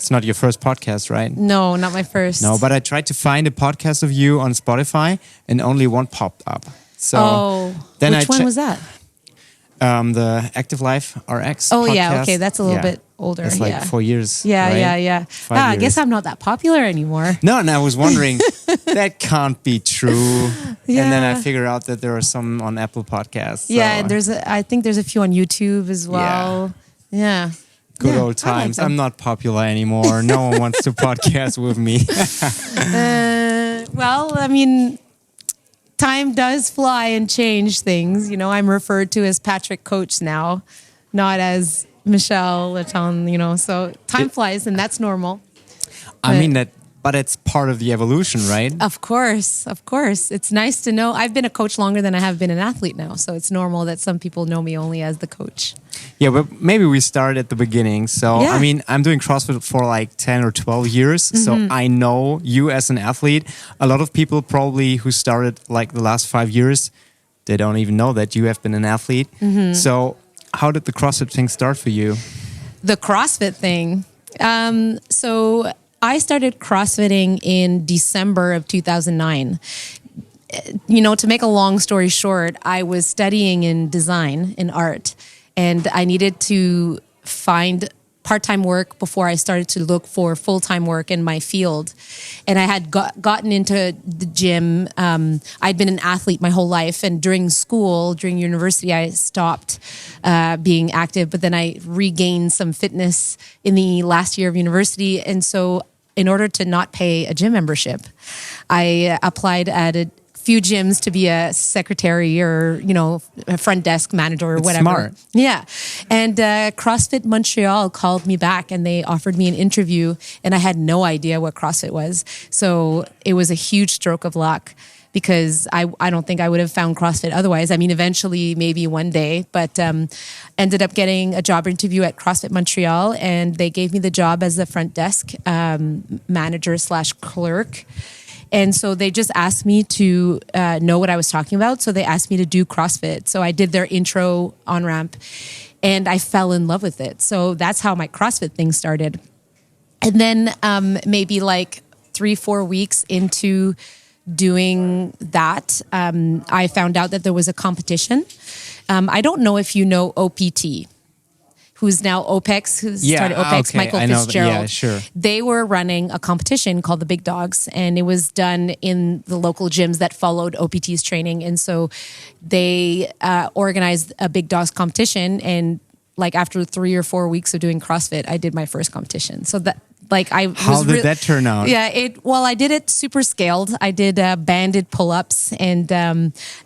It's not your first podcast, right? No, not my first. No, but I tried to find a podcast of you on Spotify and only one popped up. So then which one was that? The Active Life RX Oh, podcast. yeah. Okay, that's a little bit older. It's like 4 years. Yeah, right? yeah. 5 I years. guess I'm not that popular anymore. No, and I was wondering, that can't be true. Yeah. And then I figured out that there are some on Apple Podcasts. So. Yeah, and I think there's a few on YouTube as well. Yeah. Good old times. I'm not popular anymore. No one wants to podcast with me. Well, I mean, time does fly and change things. You know, I'm referred to as Patrick Coach now, not as Michele, Letendre, so time flies and that's normal. But it's part of the evolution, right? Of course. It's nice to know. I've been a coach longer than I have been an athlete now. So it's normal that some people know me only as the coach. Yeah, but maybe we start at the beginning. So, I mean, I'm doing CrossFit for like 10 or 12 years. So I know you as an athlete. A lot of people probably who started like the last 5 years, they don't even know that you have been an athlete. So how did the CrossFit thing start for you? The CrossFit thing. So I started CrossFitting in December of 2009. To make a long story short, I was studying in design, in art, and I needed to find part-time work before I started to look for full-time work in my field. And I had gotten into the gym. I'd been an athlete my whole life. And during university, I stopped being active. But then I regained some fitness in the last year of university. And so in order to not pay a gym membership, I applied at a few gyms to be a secretary or, a front desk manager or whatever. Smart. Yeah. And CrossFit Montreal called me back and they offered me an interview and I had no idea what CrossFit was. So it was a huge stroke of luck because I don't think I would have found CrossFit otherwise. I mean, eventually, maybe one day, but ended up getting a job interview at CrossFit Montreal and they gave me the job as the front desk manager / clerk. And so they just asked me to know what I was talking about. So they asked me to do CrossFit. So I did their intro on-ramp and I fell in love with it. So that's how my CrossFit thing started. And then maybe like 3-4 weeks into doing that, I found out that there was a competition. I don't know if you know OPT. Who's now OPEX, started OPEX, okay. Michael Fitzgerald. Yeah, sure. They were running a competition called the Big Dogs, and it was done in the local gyms that followed OPT's training. And so they organized a Big Dogs competition, and like after 3 or 4 weeks of doing CrossFit, I did my first competition. So that How did that turn out? Yeah, I did it super scaled. I did banded pull-ups, and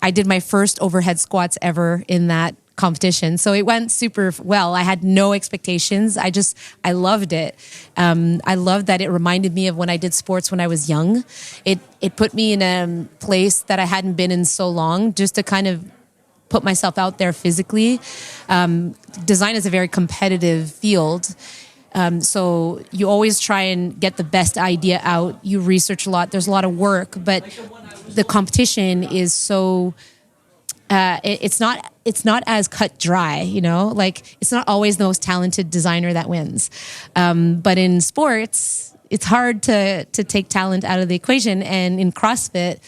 I did my first overhead squats ever in that competition. So it went super well. I had no expectations. I loved it. I loved that it reminded me of when I did sports when I was young. It put me in a place that I hadn't been in so long, just to kind of put myself out there physically. Design is a very competitive field. So you always try and get the best idea out. You research a lot. There's a lot of work, but the competition is so it's not as cut dry, like it's not always the most talented designer that wins. But in sports, it's hard to take talent out of the equation. And in CrossFit,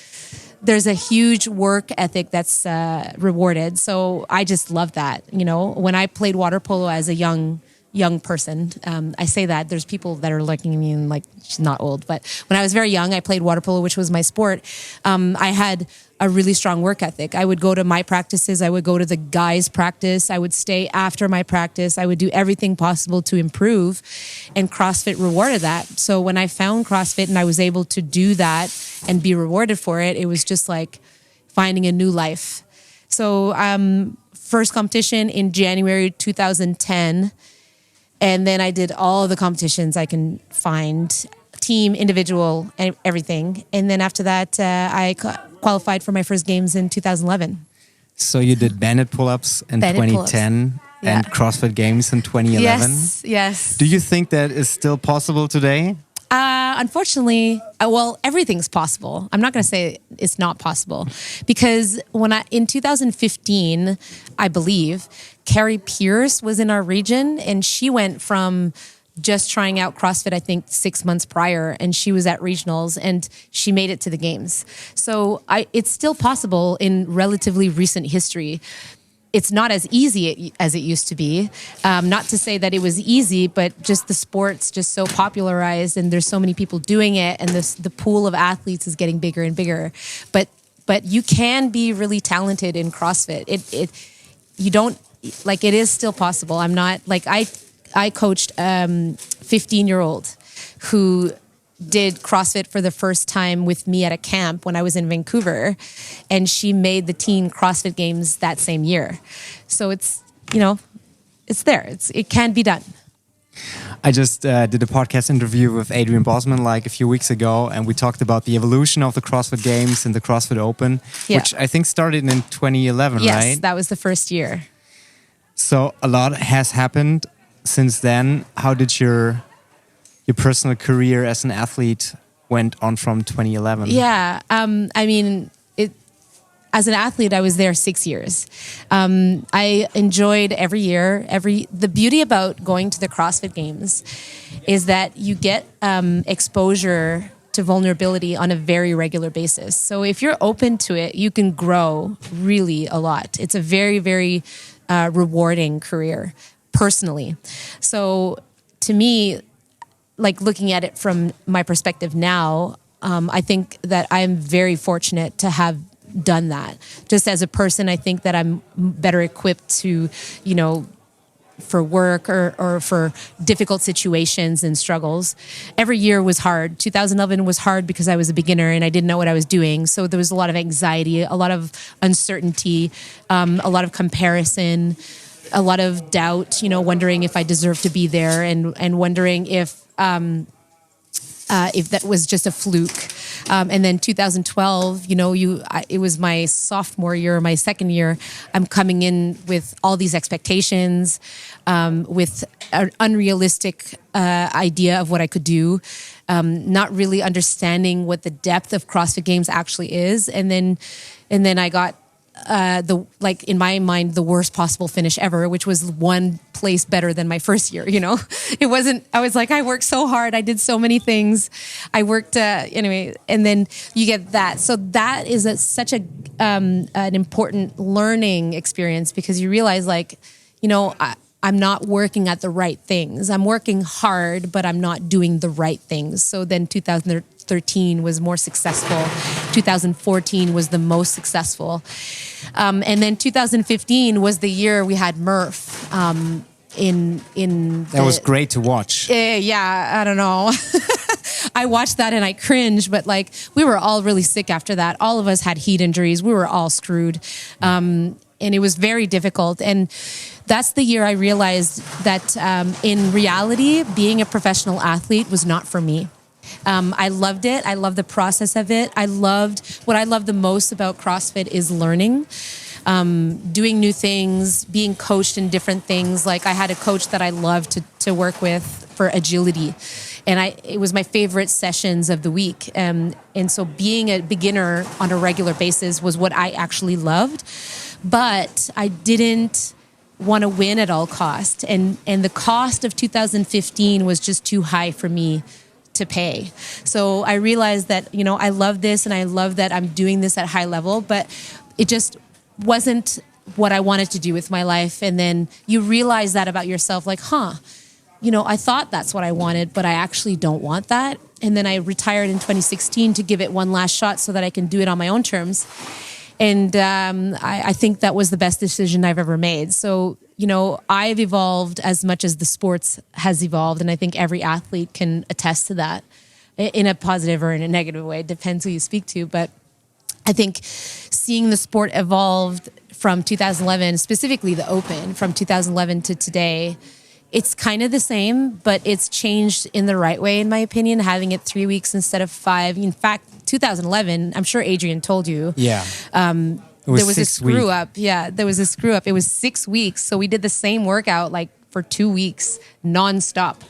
there's a huge work ethic that's rewarded. So I just love that. When I played water polo as a young person, I say that there's people that are looking at me and like, she's not old, but when I was very young, I played water polo, which was my sport. I had a really strong work ethic. I would go to my practices. I would go to the guys' practice. I would stay after my practice. I would do everything possible to improve, and CrossFit rewarded that. So when I found CrossFit and I was able to do that and be rewarded for it, it was just like finding a new life. So first competition in January 2010. And then I did all the competitions I can find, team, individual, and everything. And then after that, I qualified for my first games in 2011. So you did banded pull-ups in 2010 and CrossFit Games in 2011? Yes. Do you think that is still possible today? Unfortunately, everything's possible. I'm not going to say it's not possible because in 2015, I believe, Carrie Pierce was in our region and she went from just trying out CrossFit, I think 6 months prior, and she was at regionals and she made it to the games. So it's still possible in relatively recent history. It's not as easy as it used to be. Not to say that it was easy, but just the sport's just so popularized and there's so many people doing it, and the pool of athletes is getting bigger and bigger. But you can be really talented in CrossFit. It is still possible. I'm not like I coached 15-year-old who did CrossFit for the first time with me at a camp when I was in Vancouver, and she made the teen CrossFit Games that same year. So it's there. It can be done. I just did a podcast interview with Adrian Bosman like a few weeks ago, and we talked about the evolution of the CrossFit Games and the CrossFit Open, which I think started in 2011, right? Yes, that was the first year. So a lot has happened since then. How did your personal career as an athlete went on from 2011? Yeah, as an athlete, I was there 6 years. I enjoyed every year. The beauty about going to the CrossFit Games is that you get exposure to vulnerability on a very regular basis. So if you're open to it, you can grow really a lot. It's a very, very rewarding career, personally. So to me, like looking at it from my perspective now, I think that I'm very fortunate to have done that. Just as a person, I think that I'm better equipped to, for work or for difficult situations and struggles. Every year was hard. 2011 was hard because I was a beginner and I didn't know what I was doing. So there was a lot of anxiety, a lot of uncertainty, a lot of comparison, a lot of doubt, wondering if I deserved to be there and wondering if that was just a fluke. And then 2012, it was my sophomore year, my second year. I'm coming in with all these expectations, with an unrealistic idea of what I could do, not really understanding what the depth of CrossFit Games actually is. And then I got in my mind, the worst possible finish ever, which was one place better than my first year. It wasn't, I was like, I worked so hard. I did so many things. I worked, anyway, and then you get that. So that is such an important learning experience, because you realize I'm not working at the right things. I'm working hard, but I'm not doing the right things. So then 2013 was more successful. 2014 was the most successful. And then 2015 was the year we had Murph. That was great to watch. Yeah, I don't know. I watched that and I cringed, but we were all really sick after that. All of us had heat injuries. We were all screwed. And it was very difficult. And that's the year I realized that in reality, being a professional athlete was not for me. I loved it. I loved the process of it. What I love the most about CrossFit is learning, doing new things, being coached in different things. Like I had a coach that I loved to work with for agility. And it was my favorite sessions of the week. And so being a beginner on a regular basis was what I actually loved. But I didn't want to win at all cost. And the cost of 2015 was just too high for me to pay. So I realized that, I love this and I love that I'm doing this at high level, but it just wasn't what I wanted to do with my life. And then you realize that about yourself, I thought that's what I wanted, but I actually don't want that. And then I retired in 2016 to give it one last shot so that I can do it on my own terms. And I think that was the best decision I've ever made. So, I've evolved as much as the sports has evolved. And I think every athlete can attest to that in a positive or in a negative way. It depends who you speak to. But I think seeing the sport evolved from 2011, specifically the Open, from 2011 to today, it's kind of the same, but it's changed in the right way, in my opinion, having it 3 weeks instead of 5. In fact, 2011, I'm sure Adrian told you. Yeah. There was a screw up. Yeah, there was a screw up. It was 6 weeks. So we did the same workout for 2 weeks nonstop.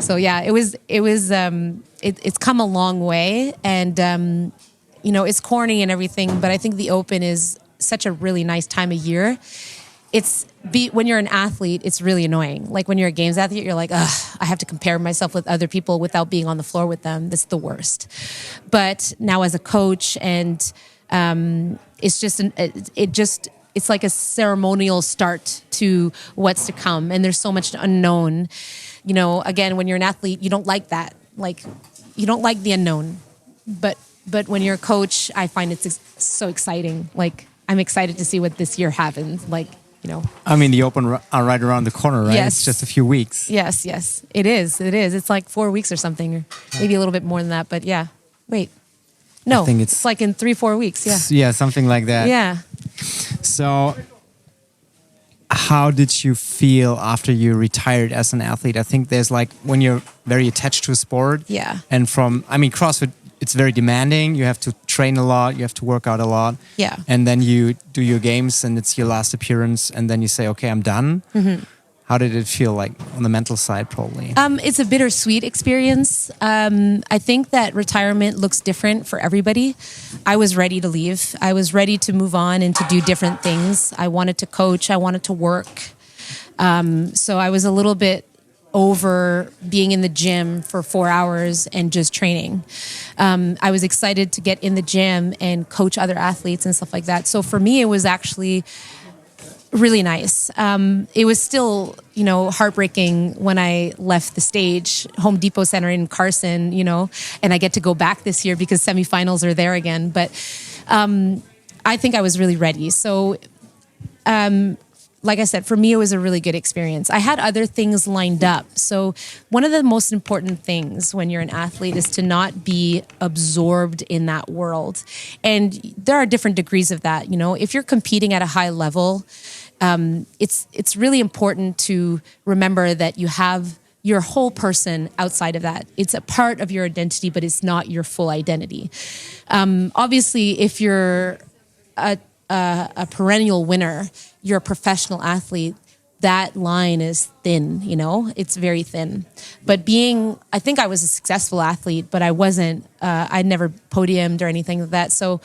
So yeah, it's come a long way, and it's corny and everything, but I think the Open is such a really nice time of year. when you're an athlete, it's really annoying. Like when you're a games athlete, you're like, ugh, I have to compare myself with other people without being on the floor with them. That's the worst. But now as a coach, and it's just it's like a ceremonial start to what's to come. And there's so much unknown. You know, again, when you're an athlete, you don't like that. Like, you don't like the unknown. But when you're a coach, I find it's so exciting. Like, I'm excited to see what this year happens. Like, you know. I mean, the Open are right around the corner, right? Yes. It's just a few weeks. Yes. It is. It's like 4 weeks or something, or maybe a little bit more than that. But yeah. Wait. No, I think it's like in 3-4 weeks. Yeah. Yeah, something like that. Yeah. So how did you feel after you retired as an athlete? I think there's like when you're very attached to a sport. Yeah. And CrossFit, it's very demanding. You have to train a lot. You have to work out a lot. Yeah. And then you do your games and it's your last appearance. And then you say, okay, I'm done. Mm-hmm. How did it feel like on the mental side, probably? It's a bittersweet experience. I think that retirement looks different for everybody. I was ready to leave. I was ready to move on and to do different things. I wanted to coach. I wanted to work. So I was a little bit over being in the gym for 4 hours and just training. I was excited to get in the gym and coach other athletes and stuff like that. So for me, it was actually really nice. It was still, heartbreaking when I left the stage, Home Depot Center in Carson, and I get to go back this year because semifinals are there again. But I think I was really ready. So, like I said, for me, it was a really good experience. I had other things lined up. So one of the most important things when you're an athlete is to not be absorbed in that world. And there are different degrees of that. If you're competing at a high level, it's really important to remember that you have your whole person outside of that. It's a part of your identity, but it's not your full identity. Obviously, if you're a perennial winner, you're a professional athlete, that line is thin, it's very thin. But I think I was a successful athlete, but I wasn't, I'd never podiumed or anything like that. So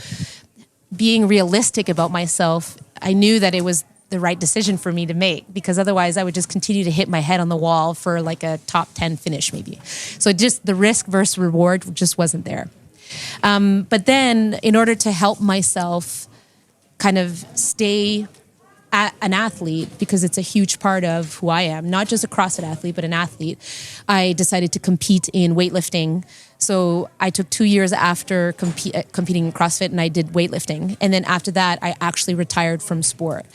being realistic about myself, I knew that it was the right decision for me to make, because otherwise I would just continue to hit my head on the wall for like a top 10 finish maybe. So just the risk versus reward just wasn't there. But then in order to help myself kind of stay an athlete, because it's a huge part of who I am, not just a CrossFit athlete, but an athlete, I decided to compete in weightlifting. So I took 2 years after competing in CrossFit and I did weightlifting. And then after that, I actually retired from sport.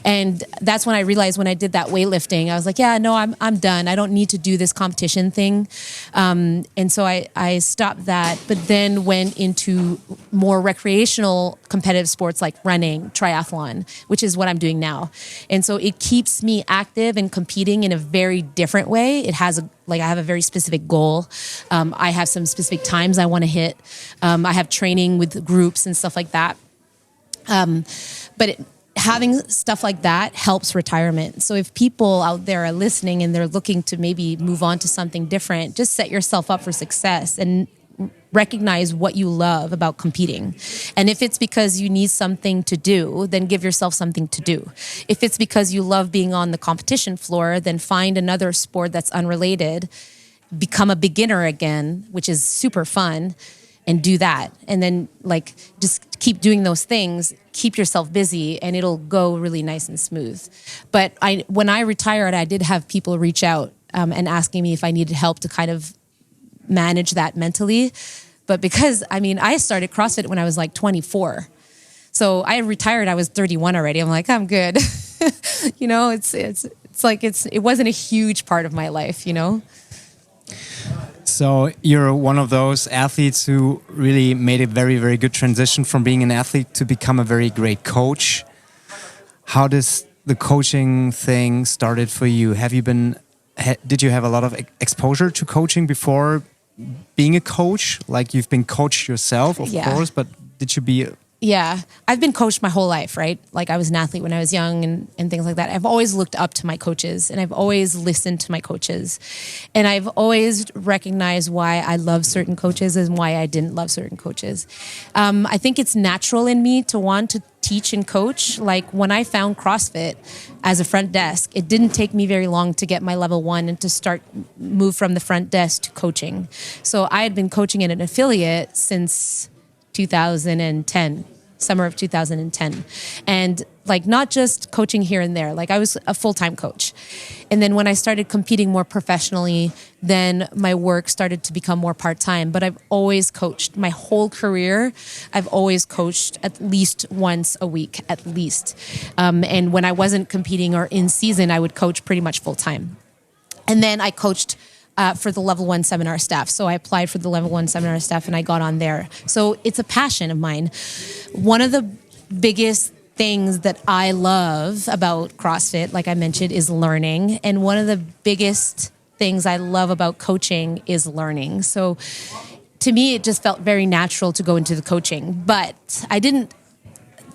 And that's when I realized when I did that weightlifting, I was like, yeah, no, I'm done. I don't need to do this competition thing. And so I stopped that, but then went into more recreational competitive sports like running, triathlon, which is what I'm doing now. And so it keeps me active and competing in a very different way. It has I have a very specific goal. I have some specific times I want to hit. I have training with groups and stuff like that. Having stuff like that helps retirement. So if people out there are listening and they're looking to maybe move on to something different, just set yourself up for success and recognize what you love about competing. And if it's because you need something to do, then give yourself something to do. If it's because you love being on the competition floor, then find another sport that's unrelated, become a beginner again, which is super fun, and do that. And then just keep doing those things, keep yourself busy, and it'll go really nice and smooth. But when I retired, I did have people reach out and asking me if I needed help to kind of manage that mentally. But because, I started CrossFit when I was like 24. So I retired, I was 31 already. I'm like, I'm good. It wasn't a huge part of my life, So you're one of those athletes who really made a very, very good transition from being an athlete to become a very great coach. How does the coaching thing started for you? Did you have a lot of exposure to coaching before being a coach? Like you've been coached yourself, of course, but did you Yeah. I've been coached my whole life, right? Like I was an athlete when I was young and things like that. I've always looked up to my coaches and I've always listened to my coaches. And I've always recognized why I love certain coaches and why I didn't love certain coaches. I think it's natural in me to want to teach and coach. Like when I found CrossFit as a front desk, it didn't take me very long to get my level 1 and to move from the front desk to coaching. So I had been coaching at an affiliate since 2010, summer of 2010. And like not just coaching here and there, like I was a full-time coach. And then when I started competing more professionally, then my work started to become more part-time. But I've always coached my whole career. I've always coached at least once a week, at least. And when I wasn't competing or in season, I would coach pretty much full-time. And then I coached for the level 1 seminar staff. So I applied for the level 1 seminar staff and I got on there. So it's a passion of mine. One of the biggest things that I love about CrossFit, like I mentioned, is learning. And one of the biggest things I love about coaching is learning. So to me, it just felt very natural to go into the coaching. But I didn't,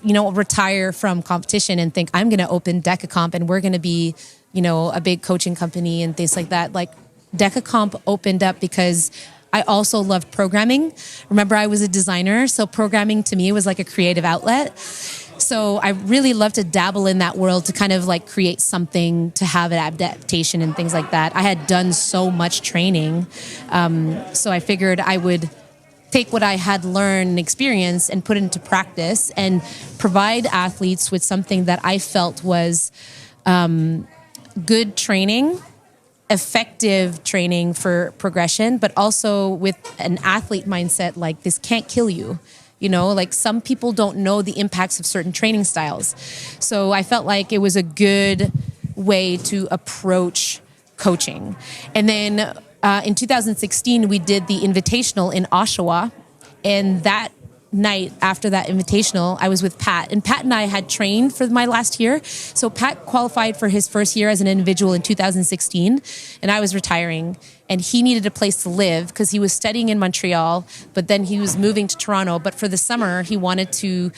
retire from competition and think I'm going to open DecaComp and we're going to be, a big coaching company and things like that. Like DecaComp opened up because I also loved programming. Remember, I was a designer, so programming to me was like a creative outlet. So I really love to dabble in that world to kind of like create something to have an adaptation and things like that. I had done so much training, so I figured I would take what I had learned and experienced and put it into practice and provide athletes with something that I felt was good training, effective training for progression, but also with an athlete mindset, like this can't kill you. Like some people don't know the impacts of certain training styles. So I felt like it was a good way to approach coaching. And then in 2016, we did the Invitational in Oshawa. And that night after that Invitational, I was with Pat. And Pat and I had trained for my last year. So Pat qualified for his first year as an individual in 2016. And I was retiring. And he needed a place to live because he was studying in Montreal. But then he was moving to Toronto. But for the summer, he wanted to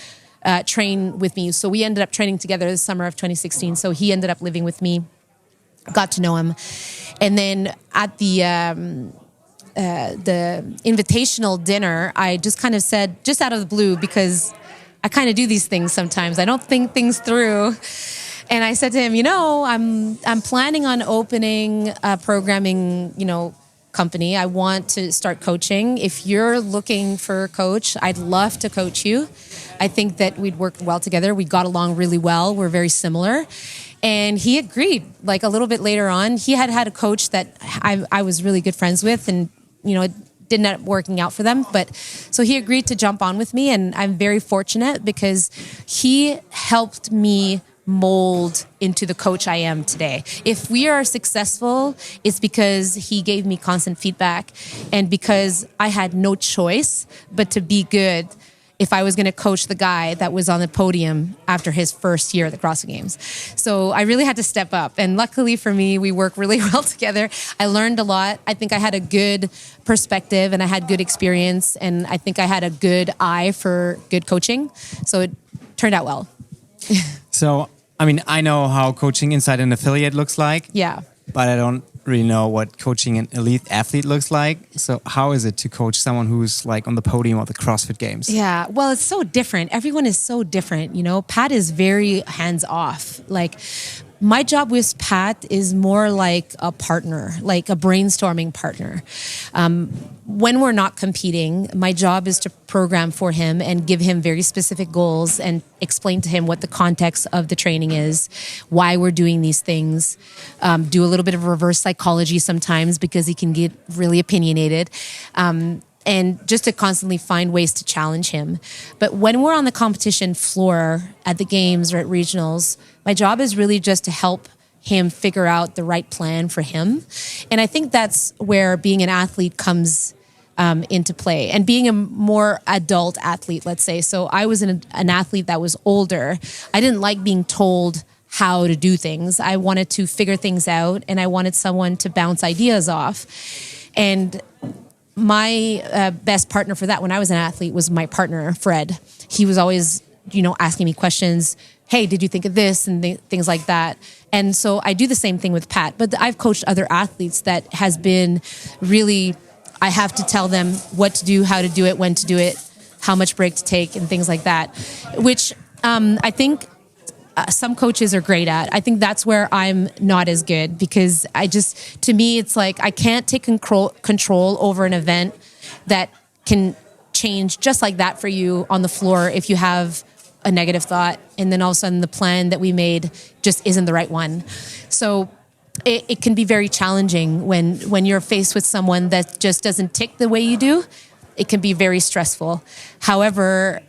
train with me. So we ended up training together the summer of 2016. So he ended up living with me. Got to know him. And then at the invitational dinner, I just kind of said, just out of the blue, because I kind of do these things sometimes. I don't think things through. And I said to him, I'm planning on opening a programming, company. I want to start coaching. If you're looking for a coach, I'd love to coach you. I think that we'd work well together. We got along really well. We're very similar. And he agreed. Like a little bit later on, he had a coach that I was really good friends with, and it didn't end up working out for them. But so he agreed to jump on with me, and I'm very fortunate because he helped me mold into the coach I am today. If we are successful, it's because he gave me constant feedback and because I had no choice but to be good if I was going to coach the guy that was on the podium after his first year at the CrossFit Games. So I really had to step up. And luckily for me, we work really well together. I learned a lot. I think I had a good perspective and I had good experience. And I think I had a good eye for good coaching. So it turned out well. So, I know how coaching inside an affiliate looks like. Yeah. But I don't really know what coaching an elite athlete looks like. So how is it to coach someone who's like on the podium of the CrossFit Games? Yeah, well, it's so different. Everyone is so different. Pat is very hands off. Like my job with Pat is more like a partner, like a brainstorming partner. When we're not competing, my job is to program for him and give him very specific goals and explain to him what the context of the training is, why we're doing these things, do a little bit of reverse psychology sometimes because he can get really opinionated. And just to constantly find ways to challenge him. But when we're on the competition floor at the games or at regionals, my job is really just to help him figure out the right plan for him. And I think that's where being an athlete comes into play, and being a more adult athlete, let's say. So I was an athlete that was older. I didn't like being told how to do things. I wanted to figure things out, and I wanted someone to bounce ideas off. And my best partner for that when I was an athlete was my partner, Fred. He was always, asking me questions. Hey, did you think of this? And things like that. And so I do the same thing with Pat. But I've coached other athletes that has been really, I have to tell them what to do, how to do it, when to do it, how much break to take, and things like that, which I think some coaches are great at. I think that's where I'm not as good, because to me, it's like I can't take control over an event that can change just like that for you on the floor if you have a negative thought, and then all of a sudden the plan that we made just isn't the right one. So it can be very challenging when you're faced with someone that just doesn't tick the way you do. It can be very stressful. However,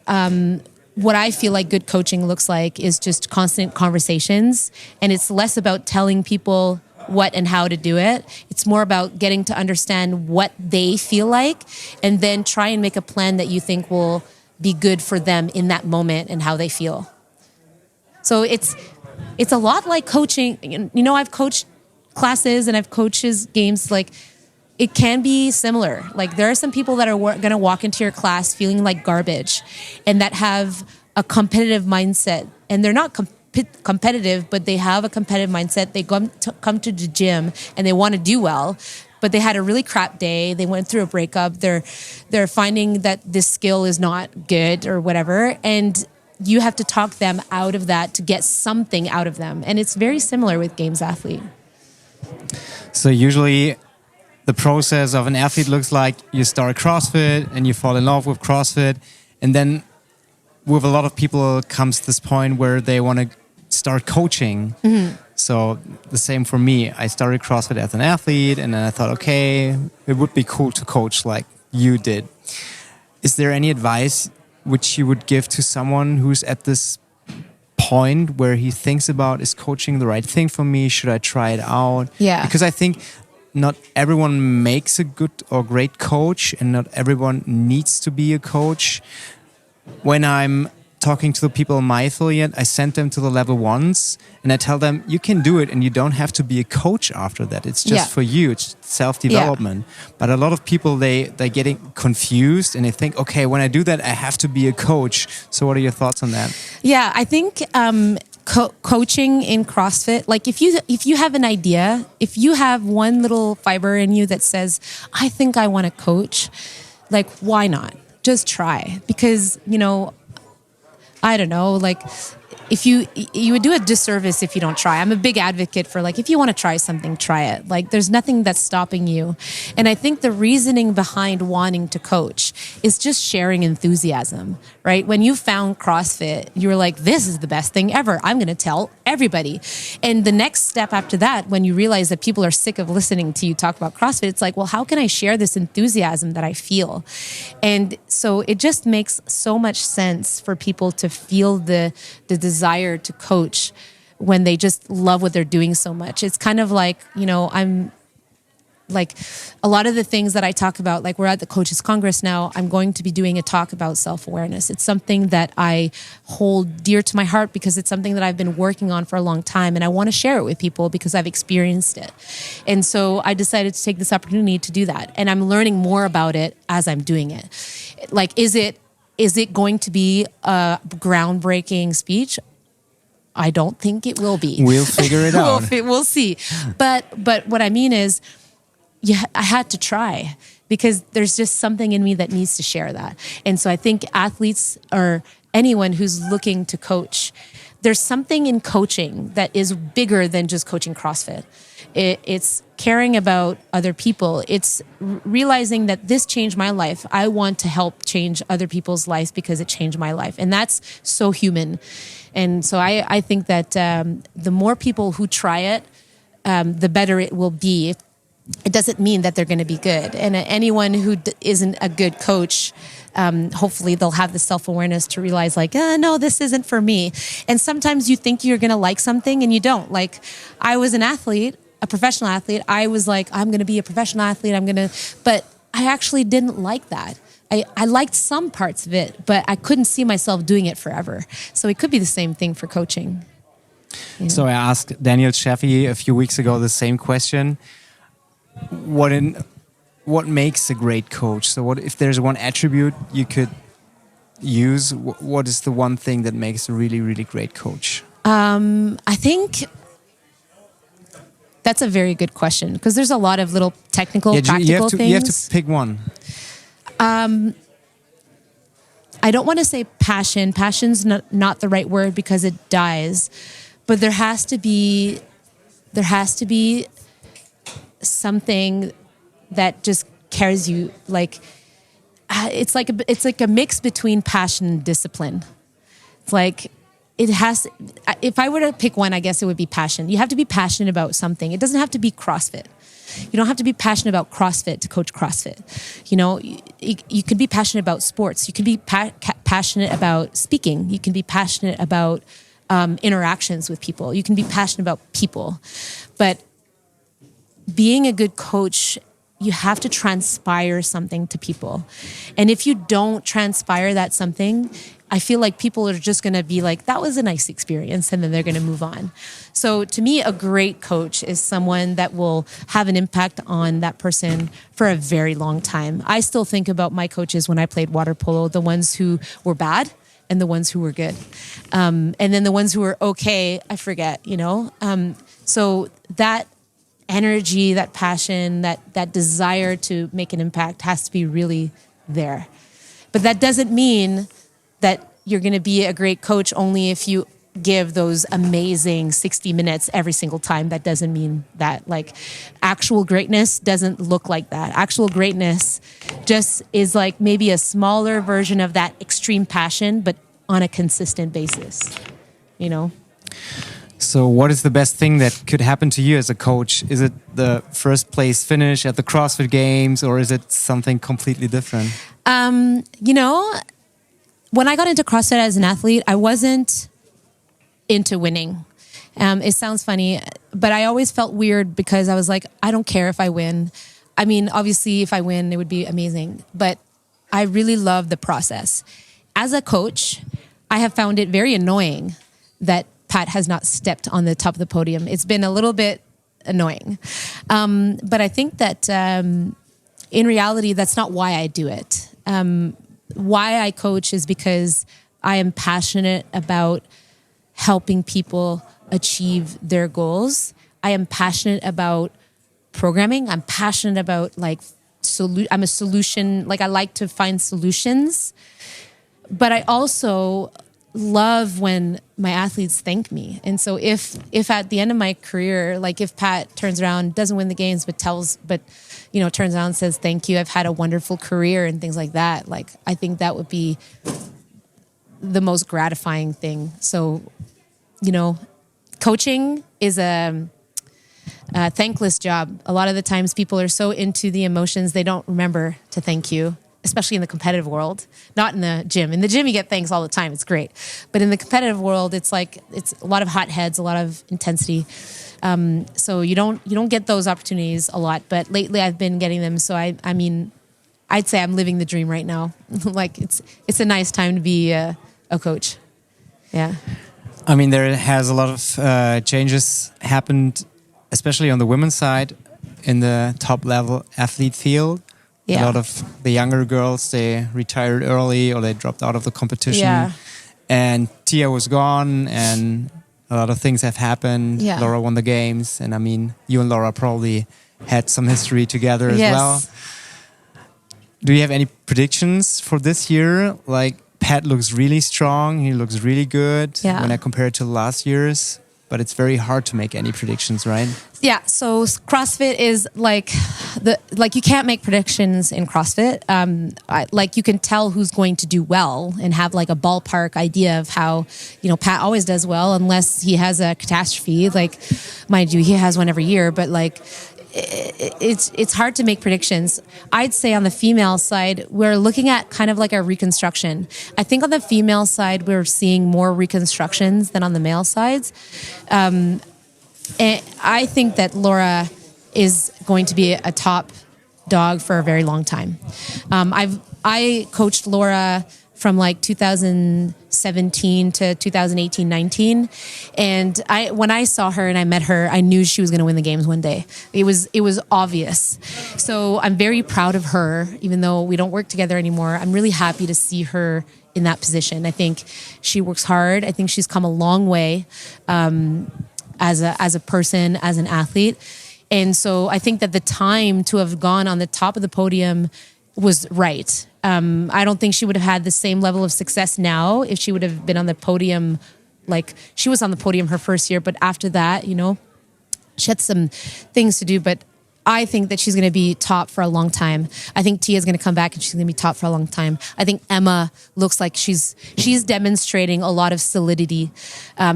what I feel like good coaching looks like is just constant conversations, and it's less about telling people what and how to do it. It's more about getting to understand what they feel like, and then try and make a plan that you think will be good for them in that moment and how they feel. So it's a lot like coaching. I've coached classes and I've coached games. Like, it can be similar. Like, there are some people that are going to walk into your class feeling like garbage, and that have a competitive mindset, and they're not competitive, but they have a competitive mindset. They come to the gym and they want to do well, but they had a really crap day. They went through a breakup. They're finding that this skill is not good or whatever. And you have to talk them out of that to get something out of them. And it's very similar with games athlete. So usually the process of an athlete looks like you start CrossFit and you fall in love with CrossFit. And then with a lot of people comes this point where they want to start coaching. Mm-hmm. So the same for me. I started CrossFit as an athlete, and then I thought, okay, it would be cool to coach like you did. Is there any advice which you would give to someone who's at this point where he thinks about, is coaching the right thing for me? Should I try it out? Yeah. Because I think not everyone makes a good or great coach, and not everyone needs to be a coach. When I'm talking to the people in my affiliate, I send them to the level 1s, and I tell them, you can do it and you don't have to be a coach after that. It's just for you. It's self-development. Yeah. But a lot of people, they're getting confused, and they think, okay, when I do that, I have to be a coach. So what are your thoughts on that? Yeah, I think coaching in CrossFit, like if you have an idea, if you have one little fiber in you that says, I think I want to coach, like, why not? Just try. Because, I don't know, like, if you would do a disservice if you don't try. I'm a big advocate for, like, if you want to try something, try it. Like, there's nothing that's stopping you. And I think the reasoning behind wanting to coach is just sharing enthusiasm, right? When you found CrossFit, you were like, this is the best thing ever. I'm going to tell everybody. And the next step after that, when you realize that people are sick of listening to you talk about CrossFit, it's like, well, how can I share this enthusiasm that I feel? And so it just makes so much sense for people to feel the desire to coach when they just love what they're doing so much. It's kind of like, I'm like, a lot of the things that I talk about, like, we're at the Coaches Congress now, I'm going to be doing a talk about self-awareness. It's something that I hold dear to my heart because it's something that I've been working on for a long time, and I want to share it with people because I've experienced it. And so I decided to take this opportunity to do that. And I'm learning more about it as I'm doing it. Like, is it going to be a groundbreaking speech? I don't think it will be. We'll figure it out. We'll see. But what I mean is, I had to try, because there's just something in me that needs to share that. And so I think athletes, or anyone who's looking to coach, there's something in coaching that is bigger than just coaching CrossFit. It's caring about other people. It's realizing that this changed my life. I want to help change other people's lives because it changed my life. And that's so human. And so I think that the more people who try it, the better it will be. It doesn't mean that they're going to be good. And anyone who isn't a good coach, hopefully they'll have the self-awareness to realize, like, no, this isn't for me. And sometimes you think you're going to like something and you don't. Like, I was an athlete, a professional athlete. I was like, I'm going to be a professional athlete. But I actually didn't like that. I liked some parts of it, but I couldn't see myself doing it forever. So it could be the same thing for coaching. Yeah. So I asked Daniel Sheffy a few weeks ago the same question. What what makes a great coach? So what if there's one attribute you could use? What is the one thing that makes a really, really great coach? I think that's a very good question because there's a lot of little technical, practical things. You have to pick one. I don't want to say passion. Passion's not the right word because it dies. But there has to be something that just carries you. Like it's like a mix between passion and discipline. It's like it has. If I were to pick one, I guess it would be passion. You have to be passionate about something. It doesn't have to be CrossFit. You don't have to be passionate about CrossFit to coach CrossFit. You know, you can be passionate about sports. You can be passionate about speaking. You can be passionate about interactions with people. You can be passionate about people. But being a good coach, you have to transpire something to people. And if you don't transpire that something, I feel like people are just going to be like, that was a nice experience, and then they're going to move on. So to me, a great coach is someone that will have an impact on that person for a very long time. I still think about my coaches when I played water polo, the ones who were bad and the ones who were good. And then the ones who were okay, I forget, you know? So that energy, that passion, that desire to make an impact has to be really there. But that doesn't mean that you're going to be a great coach only if you give those amazing 60 minutes every single time. That doesn't mean that. Like, actual greatness doesn't look like that. Actual greatness just is like maybe a smaller version of that extreme passion, but on a consistent basis, you know? So what is the best thing that could happen to you as a coach? Is it the first place finish at the CrossFit Games, or is it something completely different? You know, when I got into CrossFit as an athlete, I wasn't into winning. It sounds funny, but I always felt weird because I was like, I don't care if I win. I mean, obviously, if I win, it would be amazing. But I really love the process. As a coach, I have found it very annoying that Pat has not stepped on the top of the podium. It's been a little bit annoying. But I think that in reality, that's not why I do it. Why I coach is because I am passionate about helping people achieve their goals. I am passionate about programming. I'm passionate about I'm a solution. Like, I like to find solutions, but I also love when my athletes thank me. And so if at the end of my career, like if Pat turns around, doesn't win the games, but turns around and says, thank you, I've had a wonderful career and things like that. Like, I think that would be the most gratifying thing. So, you know, coaching is a thankless job. A lot of the times people are so into the emotions, they don't remember to thank you, especially in the competitive world, not in the gym. In the gym, you get thanks all the time. It's great. But in the competitive world, it's a lot of hot heads, a lot of intensity. So you don't get those opportunities a lot, but lately I've been getting them. So I mean, I'd say I'm living the dream right now. Like, it's a nice time to be a coach. Yeah. I mean, there has a lot of changes happened, especially on the women's side in the top level athlete field. Yeah. A lot of the younger girls, they retired early or they dropped out of the competition. Yeah. And Tia was gone and a lot of things have happened. Yeah. Laura won the games. And I mean, you and Laura probably had some history together as well. Do you have any predictions for this year? Like, Pat looks really strong. He looks really good when I compare it to last year's. But it's very hard to make any predictions, right? Yeah. So CrossFit is like you can't make predictions in CrossFit. You can tell who's going to do well and have like a ballpark idea of how, you know, Pat always does well unless he has a catastrophe. Like, mind you, he has one every year, but like, it's hard to make predictions. I'd say on the female side, we're looking at kind of like a reconstruction. I think on the female side, we're seeing more reconstructions than on the male sides. And I think that Laura is going to be a top dog for a very long time. I coached Laura from like 2017 to 2018-19. And when I saw her and I met her, I knew she was going to win the games one day. It was obvious. So I'm very proud of her, even though we don't work together anymore. I'm really happy to see her in that position. I think she works hard. I think she's come a long way as a person, as an athlete. And so I think that the time to have gone on the top of the podium was right. I don't think she would have had the same level of success now if she would have been on the podium. Like, she was on the podium her first year, but after that, you know, she had some things to do. But I think that she's going to be top for a long time. I think Tia's going to come back and she's going to be top for a long time. I think Emma looks like she's demonstrating a lot of solidity.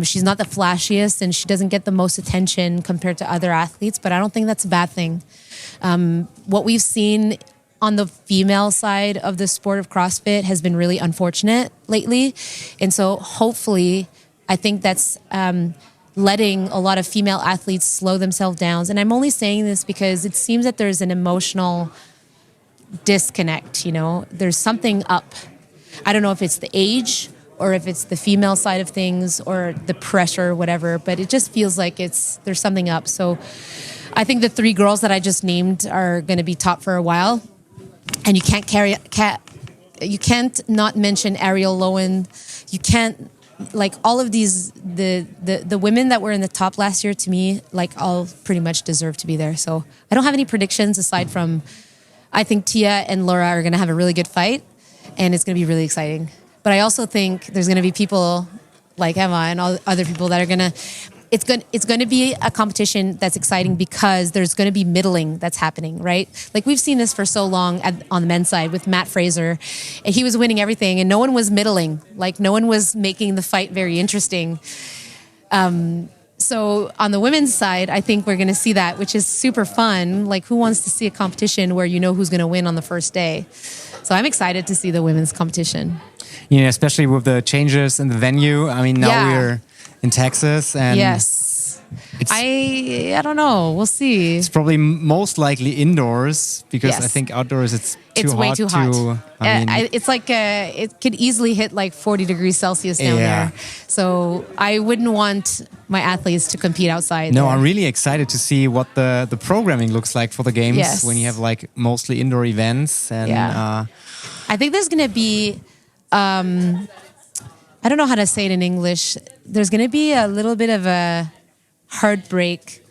She's not the flashiest and she doesn't get the most attention compared to other athletes, but I don't think that's a bad thing. What we've seen on the female side of the sport of CrossFit has been really unfortunate lately. And so hopefully, I think that's letting a lot of female athletes slow themselves down. And I'm only saying this because it seems that there's an emotional disconnect, you know? There's something up. I don't know if it's the age or if it's the female side of things or the pressure or whatever, but it just feels like there's something up. So I think the 3 girls that I just named are going to be top for a while. And you can't not mention Ariel Lowen. You can't, like, all of these, the women that were in the top last year, to me, like, all pretty much deserve to be there. So I don't have any predictions aside from, I think Tia and Laura are going to have a really good fight and it's going to be really exciting. But I also think there's going to be people like Emma and all other people that are going to, it's going to be a competition that's exciting because there's going to be middling that's happening, right? Like, we've seen this for so long on the men's side with Matt Fraser. And he was winning everything and no one was middling. Like, no one was making the fight very interesting. So on the women's side, I think we're going to see that, which is super fun. Like, who wants to see a competition where you know who's going to win on the first day? So I'm excited to see the women's competition. Yeah, especially with the changes in the venue. I mean, now we're in Texas, and yes, I don't know. We'll see. It's probably most likely indoors because I think outdoors it's way too hot. It's like it could easily hit like 40 degrees Celsius down there. So I wouldn't want my athletes to compete outside. No, there. I'm really excited to see what the programming looks like for the games when you have like mostly indoor events. And I think there's going to be. I don't know how to say it in English. There's going to be a little bit of a heartbreak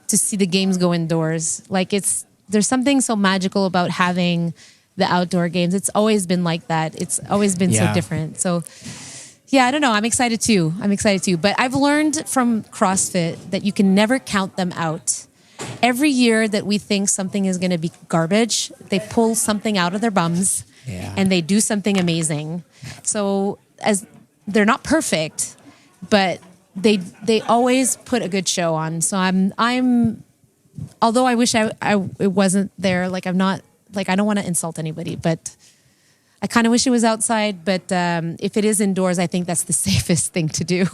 to see the games go indoors. Like, there's something so magical about having the outdoor games. It's always been like that. It's always been so different. So, yeah, I don't know. I'm excited too. But I've learned from CrossFit that you can never count them out. Every year that we think something is going to be garbage, they pull something out of their bums and they do something amazing. So they're not perfect, but they always put a good show on. So I'm although I wish it wasn't there, like, I'm not, like, I don't want to insult anybody, but I kind of wish it was outside. But if it is indoors, I think that's the safest thing to do.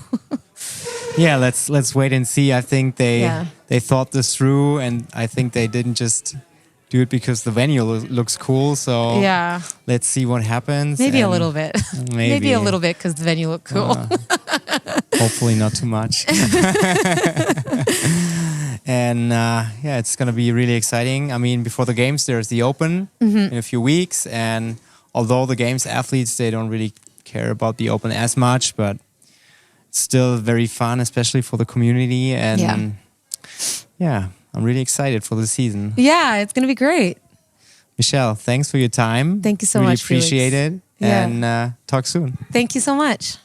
Yeah, let's wait and see. I think they thought this through, and I think they didn't just do it because the venue looks cool. So let's see what happens. Maybe a little bit. Maybe a little bit because the venue looked cool. Hopefully not too much. And it's going to be really exciting. I mean, before the games, there's the Open in a few weeks. And although the games athletes, they don't really care about the Open as much, but it's still very fun, especially for the community. And I'm really excited for the season. Yeah, it's going to be great. Michele, thanks for your time. Thank you so much. Really appreciate Felix. it. And talk soon. Thank you so much.